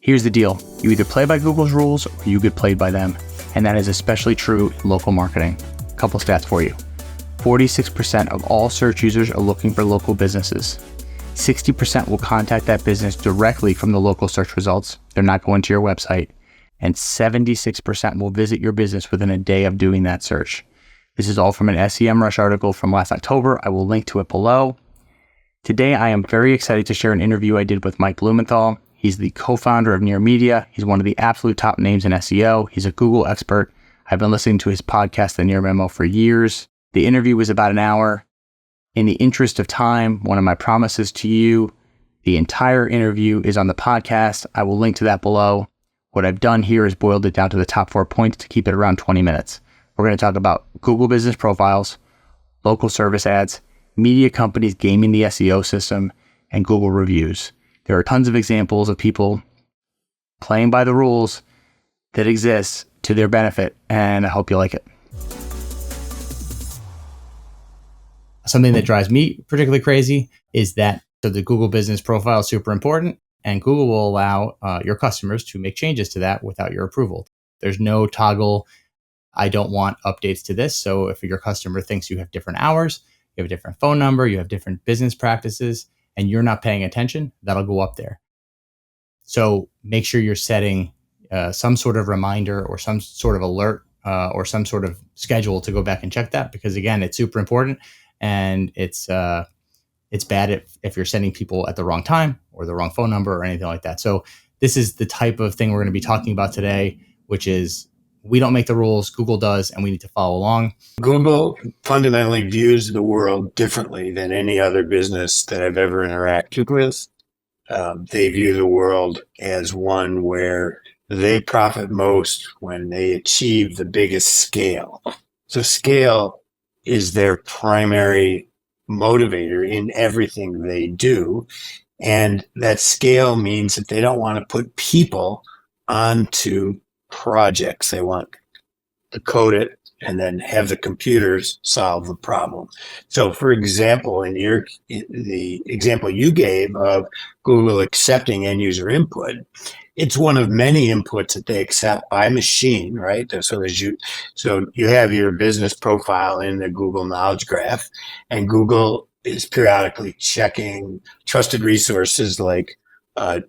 Here's the deal. You either play by Google's rules or you get played by them. And that is especially true in local marketing. A couple stats for you. 46% of all search users are looking for local businesses. 60% will contact that business directly from the local search results. They're not going to your website. And 76% will visit your business within a day of doing that search. This is all from an SEMrush article from last October. I will link to it below. Today, I am very excited to share an interview I did with Mike Blumenthal. He's the co-founder of Near Media. He's one of the absolute top names in SEO. He's a Google expert. I've been listening to his podcast, The Near Memo, for years. The interview was about an hour. In the interest of time, one of my promises to you, the entire interview is on the podcast. I will link to that below. What I've done here is boiled it down to the top 4 points to keep it around 20 minutes. We're going to talk about Google business profiles, local service ads, media companies gaming the SEO system, and Google reviews. There are tons of examples of people playing by the rules that exist to their benefit, and I hope you like it. Something that drives me particularly crazy is that the Google business profile is super important, and Google will allow your customers to make changes to that without your approval. There's no toggle, I don't want updates to this. So if your customer thinks you have different hours, you have a different phone number, you have different business practices, and you're not paying attention, that'll go up there. So make sure you're setting some sort of reminder or some sort of alert or some sort of schedule to go back and check that, because again, it's super important, and it's bad if you're sending people at the wrong time or the wrong phone number or anything like that. So this is the type of thing we're going to be talking about today, which is we don't make the rules, Google does, and we need to follow along. Google fundamentally views the world differently than any other business that I've ever interacted with. They view the world as one where they profit most when they achieve the biggest scale. So scale is their primary motivator in everything they do. And that scale means that they don't want to put people onto projects. They want to code it and then have the computers solve the problem. So for example, in the example you gave of Google accepting end user input, it's one of many inputs that they accept by machine, right? So you have your business profile in the Google Knowledge Graph, and Google is periodically checking trusted resources like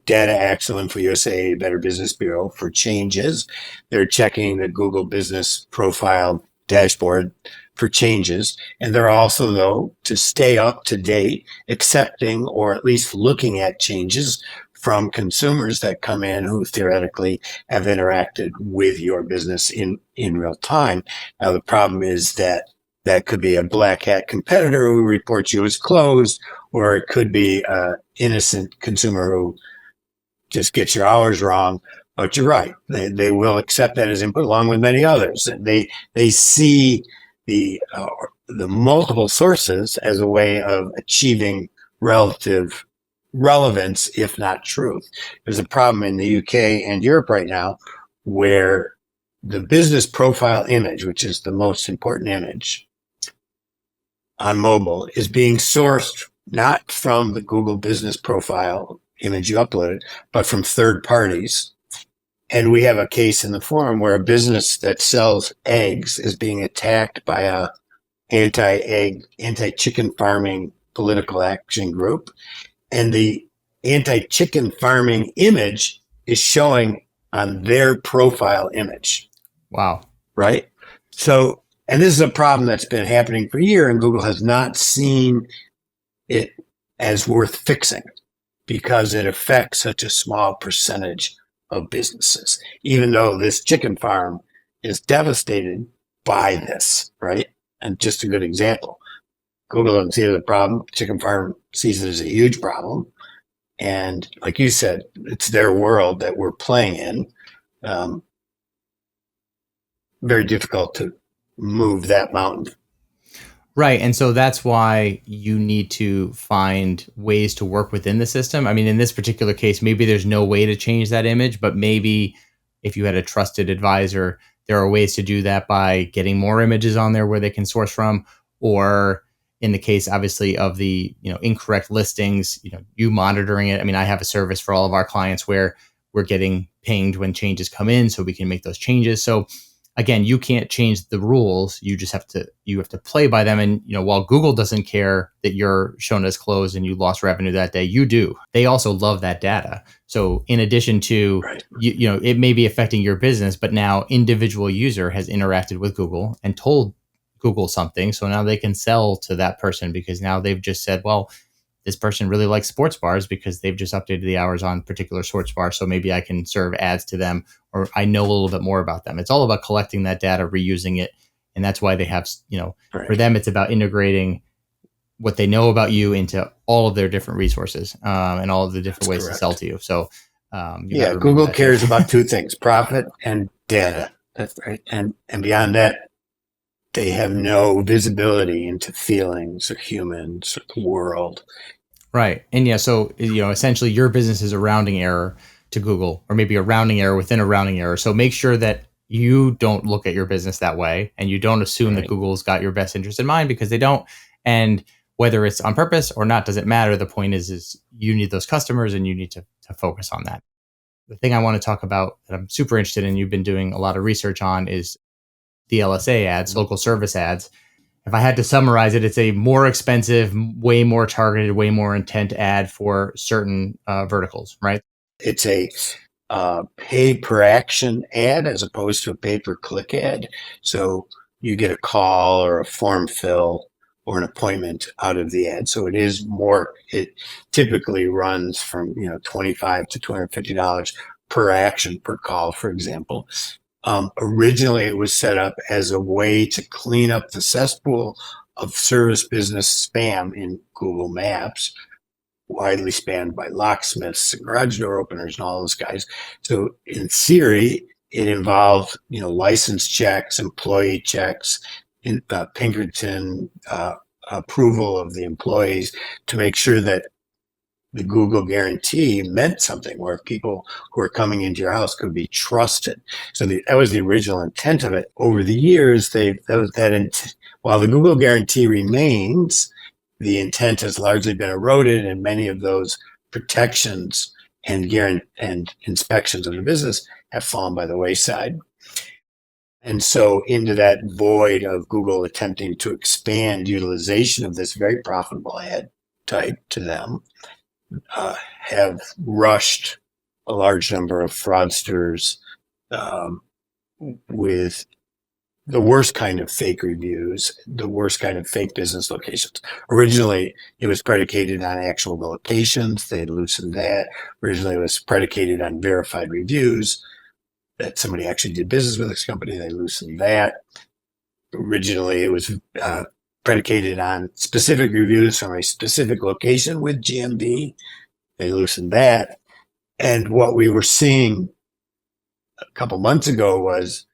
Data Axle, Info USA, Better Business Bureau for changes. They're checking the Google Business Profile dashboard for changes. And they're also, though, to stay up to date, accepting or at least looking at changes from consumers that come in who theoretically have interacted with your business in real time. Now, the problem is that could be a black hat competitor who reports you as closed, or it could be an innocent consumer who just gets your hours wrong. But you're right; they will accept that as input, along with many others. They see the multiple sources as a way of achieving relative relevance, if not truth. There's a problem in the UK and Europe right now where the business profile image, which is the most important image on mobile, is being sourced not from the Google business profile image you uploaded, but from third parties. And we have a case in the forum where a business that sells eggs is being attacked by a anti-egg, anti-chicken farming political action group. And the anti-chicken farming image is showing on their profile image. Wow. Right? So, and this is a problem that's been happening for a year, and Google has not seen it as worth fixing because it affects such a small percentage of businesses, even though this chicken farm is devastated by this, right? And just a good example. Google doesn't see it as a problem. Chicken farm sees it as a huge problem. And like you said, it's their world that we're playing in. Very difficult to move that mountain. Right. And so that's why you need to find ways to work within the system. I mean, in this particular case, maybe there's no way to change that image, but maybe if you had a trusted advisor, there are ways to do that by getting more images on there where they can source from, or in the case, obviously, of the incorrect listings, you monitoring it. I mean, I have a service for all of our clients where we're getting pinged when changes come in so we can make those changes. So again, you can't change the rules. You just have to play by them. And, while Google doesn't care that you're shown as closed and you lost revenue that day, you do. They also love that data. So in addition to, Right. it may be affecting your business, but now individual user has interacted with Google and told Google something. So now they can sell to that person because now they've just said, well, this person really likes sports bars because they've just updated the hours on particular sports bars. So maybe I can serve ads to them, or I know a little bit more about them. It's all about collecting that data, reusing it. And that's why they have, Right. for them, it's about integrating what they know about you into all of their different resources and all of the different ways to sell to you. So Google cares about two things: profit and data. That's right. And beyond that, they have no visibility into feelings or humans or the world. Right. And so, essentially your business is a rounding error to Google, or maybe a rounding error within a rounding error. So make sure that you don't look at your business that way, and you don't assume that Google's got your best interest in mind, because they don't. And whether it's on purpose or not doesn't matter. The point is you need those customers, and you need to focus on that. The thing I want to talk about that I'm super interested in, you've been doing a lot of research on, is the LSA ads, local service ads. If I had to summarize it, it's a more expensive, way more targeted, way more intent ad for certain verticals, right? It's a pay per action ad as opposed to a pay per click ad. So you get a call or a form fill or an appointment out of the ad. So it typically runs from $25 to $250 per action per call, for example. Originally, it was set up as a way to clean up the cesspool of service business spam in Google Maps, widely spanned by locksmiths and garage door openers and all those guys. So in theory, it involved, license checks, employee checks, Pinkerton approval of the employees to make sure that the Google guarantee meant something, where people who are coming into your house could be trusted. So that was the original intent of it. Over the years, while the Google guarantee remains, the intent has largely been eroded, and many of those protections and inspections of the business have fallen by the wayside. And so into that void of Google attempting to expand utilization of this very profitable ad type to them, have rushed a large number of fraudsters with the worst kind of fake reviews, the worst kind of fake business locations. Originally, it was predicated on actual locations. They had loosened that. Originally, it was predicated on verified reviews, that somebody actually did business with this company. They loosened that. Originally, it was predicated on specific reviews from a specific location with GMB. They loosened that. And what we were seeing a couple months ago was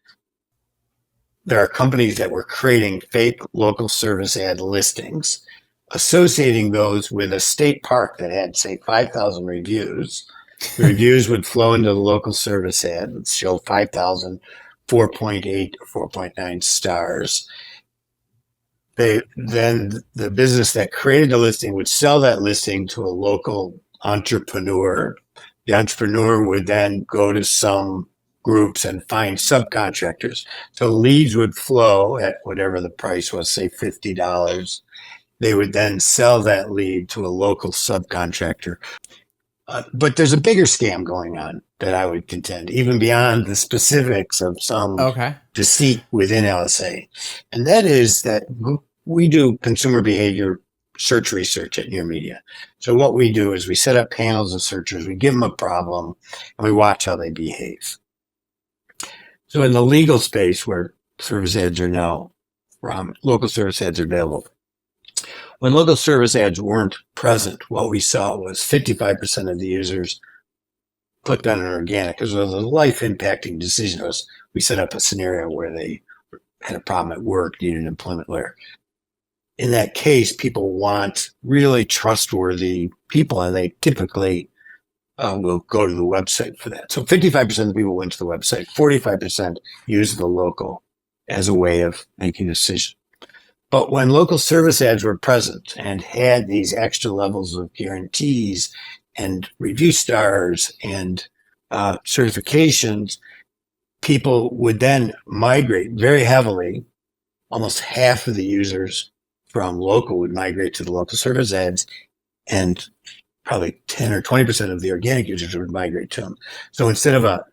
there are companies that were creating fake local service ad listings, associating those with a state park that had, say, 5,000 reviews. The reviews would flow into the local service ad and show 5,000, 4.8 or 4.9 stars. Then the business that created the listing would sell that listing to a local entrepreneur. The entrepreneur would then go to some groups and find subcontractors. So leads would flow at whatever the price was, say $50. They would then sell that lead to a local subcontractor. But there's a bigger scam going on that I would contend, even beyond the specifics of some deceit within LSA. And that is that we do consumer behavior search research at Near Media. So what we do is we set up panels of searchers, we give them a problem, and we watch how they behave. So in the legal space, where service ads are now, local service ads are available. When local service ads weren't present, what we saw was 55% of the users clicked on an organic because it was a life-impacting decision. We set up a scenario where they had a problem at work, needed an employment lawyer. In that case, people want really trustworthy people, and they typically will go to the website for that. So 55% of the people went to the website. 45% used the local as a way of making a decision. But when local service ads were present and had these extra levels of guarantees and review stars and certifications, people would then migrate very heavily. Almost half of the users from local would migrate to the local service ads, and probably 10 or 20% of the organic users would migrate to them. So instead of a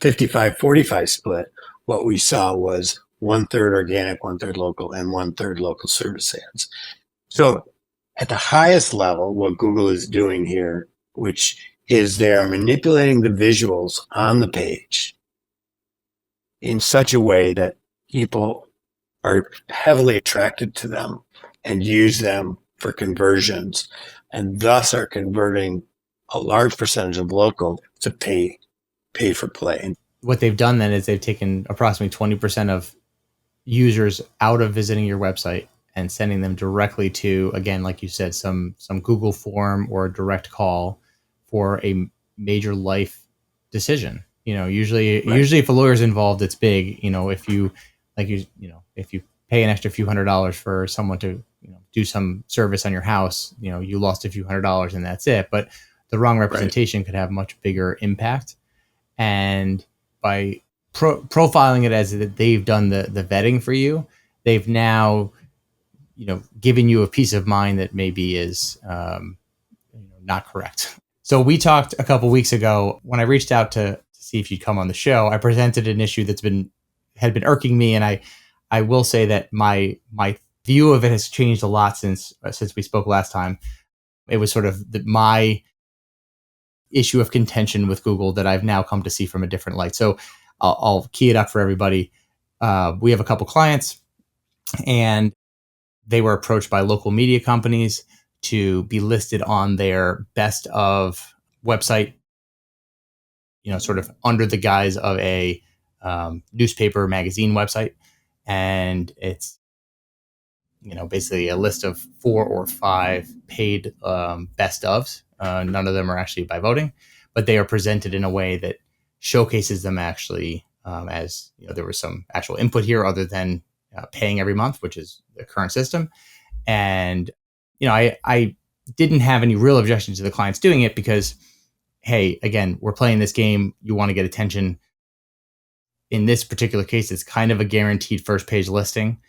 55-45 split, what we saw was 1/3 organic, 1/3 local, and 1/3 local service ads. So at the highest level, what Google is doing here, which is they are manipulating the visuals on the page in such a way that people are heavily attracted to them and use them for conversions, and thus are converting a large percentage of local to pay for play. What they've done then is they've taken approximately 20% of users out of visiting your website and sending them directly to, again, like you said, some Google form or a direct call for a major life decision. Usually if a lawyer's involved, it's big. If you if you pay an extra few $100s for someone to do some service on your house, you lost a few $100 and that's it. But the wrong representation could have much bigger impact. And by profiling it as that they've done the vetting for you, they've now given you a peace of mind that maybe is not correct. So we talked a couple weeks ago when I reached out to see if you'd come on the show. I presented an issue had been irking me, and I will say that my view of it has changed a lot since we spoke last time. It was sort of my issue of contention with Google that I've now come to see from a different light. So I'll key it up for everybody. We have a couple clients, and they were approached by local media companies to be listed on their best of website, sort of under the guise of a newspaper magazine website. And it's, basically a list of 4 or 5 paid best ofs. None of them are actually by voting, but they are presented in a way that showcases them actually as, there was some actual input here other than paying every month, which is the current system. And, I didn't have any real objection to the clients doing it because, hey, again, we're playing this game. You want to get attention. In this particular case, it's kind of a guaranteed first page listing.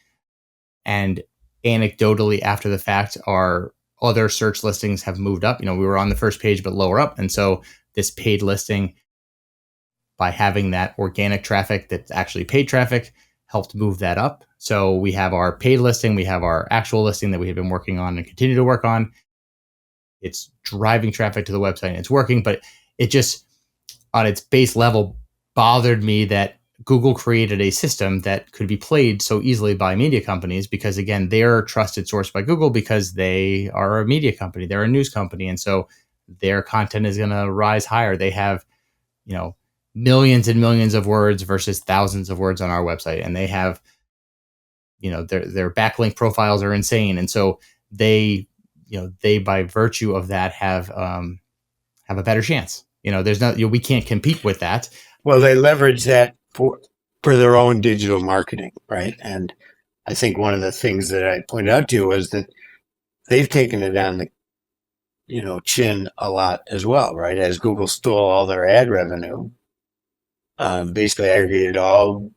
And anecdotally, after the fact, our other search listings have moved up. We were on the first page, but lower up. And so this paid listing, by having that organic traffic that's actually paid traffic, helped move that up. So we have our paid listing, we have our actual listing that we have been working on and continue to work on. It's driving traffic to the website and it's working, but it just, on its base level, bothered me that Google created a system that could be played so easily by media companies because, again, they're a trusted source by Google because they are a media company, they're a news company. And so their content is going to rise higher. They have, millions and millions of words versus thousands of words on our website. And they have, their backlink profiles are insane. And so they by virtue of that have a better chance. There's no, we can't compete with that. Well, they leverage that for their own digital marketing, right? And I think one of the things that I pointed out to you was that they've taken it on the chin a lot as well, right? As Google stole all their ad revenue, basically aggregated all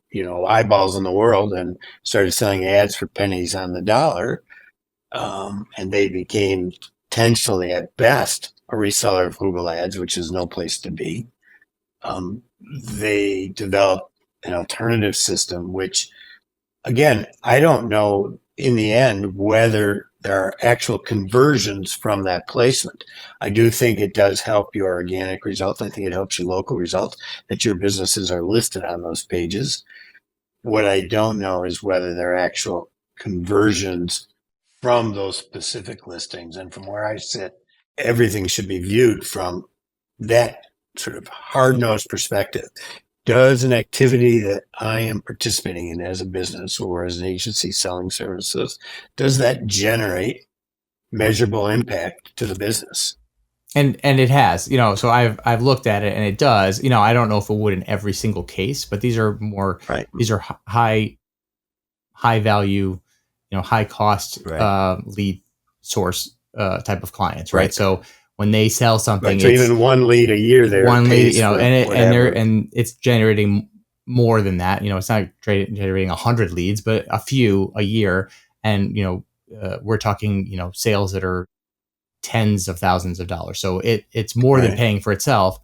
eyeballs in the world and started selling ads for pennies on the dollar, and they became potentially at best a reseller of Google ads, which is no place to be. They developed an alternative system, which, again, I don't know in the end whether there are actual conversions from that placement. I do think it does help your organic results. I think it helps your local results that your businesses are listed on those pages. What I don't know is whether there are actual conversions from those specific listings. And from where I sit, everything should be viewed from that sort of hard-nosed perspective. Does an activity that I am participating in as a business or as an agency selling services, does that generate measurable impact to the business? And it has, so I've looked at it and it does, I don't know if it would in every single case, but these are more, these are high value, high cost lead source type of clients, right? So when they sell something, right. So it's even one lead a year there one lead, pays for and whatever. and it's generating more than that. It's not generating 100 leads, but a few a year. And, we're talking, sales that are tens of thousands of dollars. So it's more than Right. paying for itself.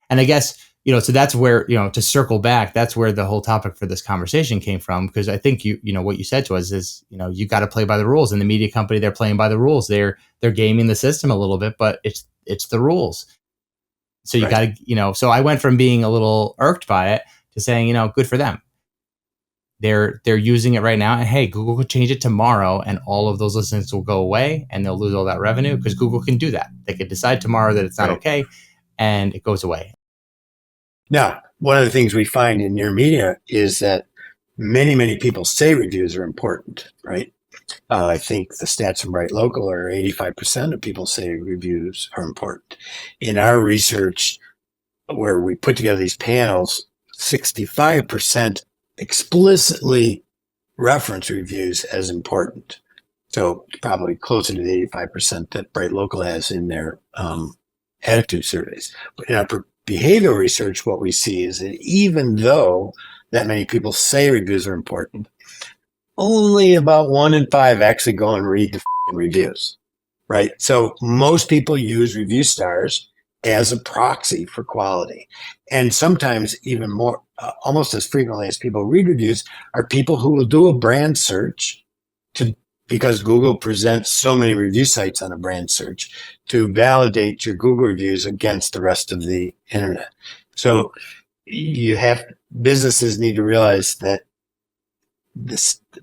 And I guess, so that's where, to circle back, that's where the whole topic for this conversation came from. Because I think what you said to us is, you got to play by the rules. And the media company, they're playing by the rules. They're gaming the system a little bit, but it's the rules. So you Right. got to, so I went from being a little irked by it to saying, good for them. They're using it right now, and hey, Google could change it tomorrow, and all of those listings will go away, and they'll lose all that revenue because Google can do that. They could decide tomorrow that it's not okay, and it goes away. Now, one of the things we find in near media is that many people say reviews are important, right? I think the stats from Bright Local are 85% of people say reviews are important. In our research, where we put together these panels, 65% explicitly reference reviews as important. So probably closer to the 85% that Bright Local has in their attitude surveys. But in our behavioral research, what we see is that even though that many people say reviews are important, only about 1 in 5 actually go and read the reviews, right? So most people use review stars as a proxy for quality. And sometimes even more, almost as frequently as people read reviews, are people who will do a brand search because Google presents so many review sites on a brand search to validate your Google reviews against the rest of the internet. So businesses need to realize that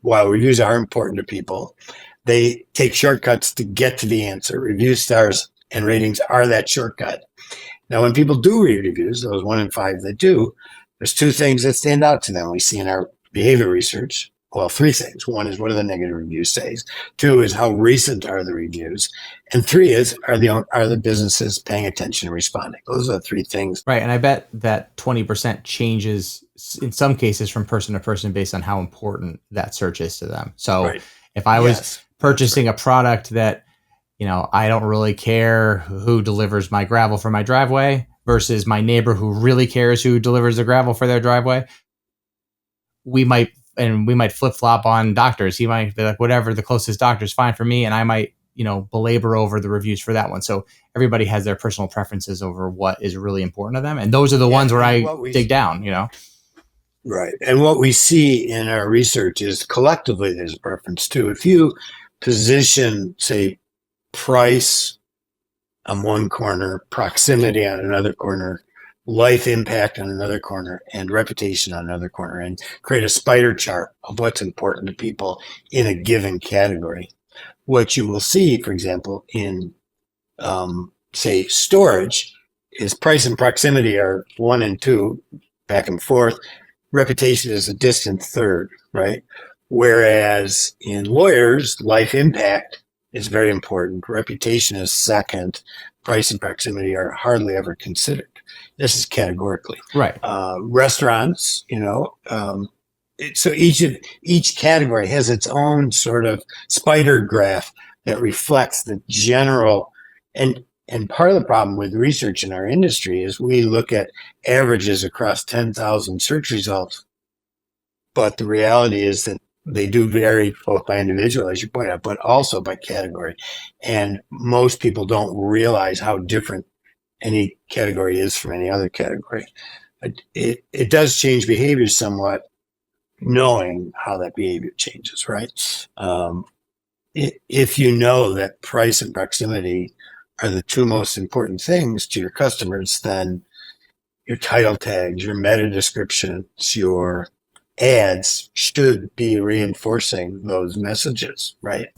while reviews are important to people, they take shortcuts to get to the answer. Review stars and ratings are that shortcut. Now, when people do read reviews, those 1 in 5 that do, there's 2 things that stand out to them. We see in our behavior research, well, 3 things. 1 is, what do the negative reviews say? 2 is, how recent are the reviews? And 3 is, are the businesses paying attention and responding? Those are the 3 things. Right. And I bet that 20% changes in some cases from person to person based on how important that search is to them. So if I was purchasing a product that, I don't really care who delivers my gravel for my driveway versus my neighbor who really cares who delivers the gravel for their driveway, we might flip flop on doctors. He might be like, whatever, the closest doctor is fine for me. And I might, belabor over the reviews for that one. So everybody has their personal preferences over what is really important to them. And those are the ones where I dig down, Right. And what we see in our research is collectively there's a preference too. If you position, say, price on one corner, proximity on another corner, life impact on another corner, and reputation on another corner, and create a spider chart of what's important to people in a given category, what you will see, for example, in, say, storage, is price and proximity are 1 and 2, back and forth. Reputation is a distant third, right? Whereas in lawyers, life impact is very important. Reputation is second. Price and proximity are hardly ever considered. This is categorically. Right. Restaurants, so each category has its own sort of spider graph that reflects the general, and part of the problem with research in our industry is we look at averages across 10,000 search results, but the reality is that they do vary both by individual, as you point out, but also by category. And most people don't realize how different any category is from any other category. It does change behavior somewhat, knowing how that behavior changes, right? If you know that price and proximity are the 2 most important things to your customers, then your title tags, your meta descriptions, your ads should be reinforcing those messages, right?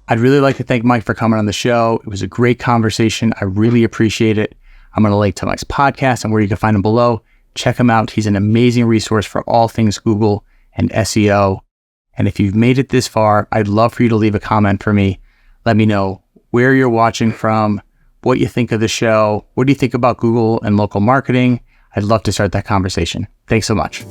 I'd really like to thank Mike for coming on the show. It was a great conversation. I really appreciate it. I'm going to link to Mike's podcast and where you can find him below. Check him out. He's an amazing resource for all things Google and SEO. And if you've made it this far, I'd love for you to leave a comment for me. Let me know where you're watching from, what you think of the show, what do you think about Google and local marketing. I'd love to start that conversation. Thanks so much.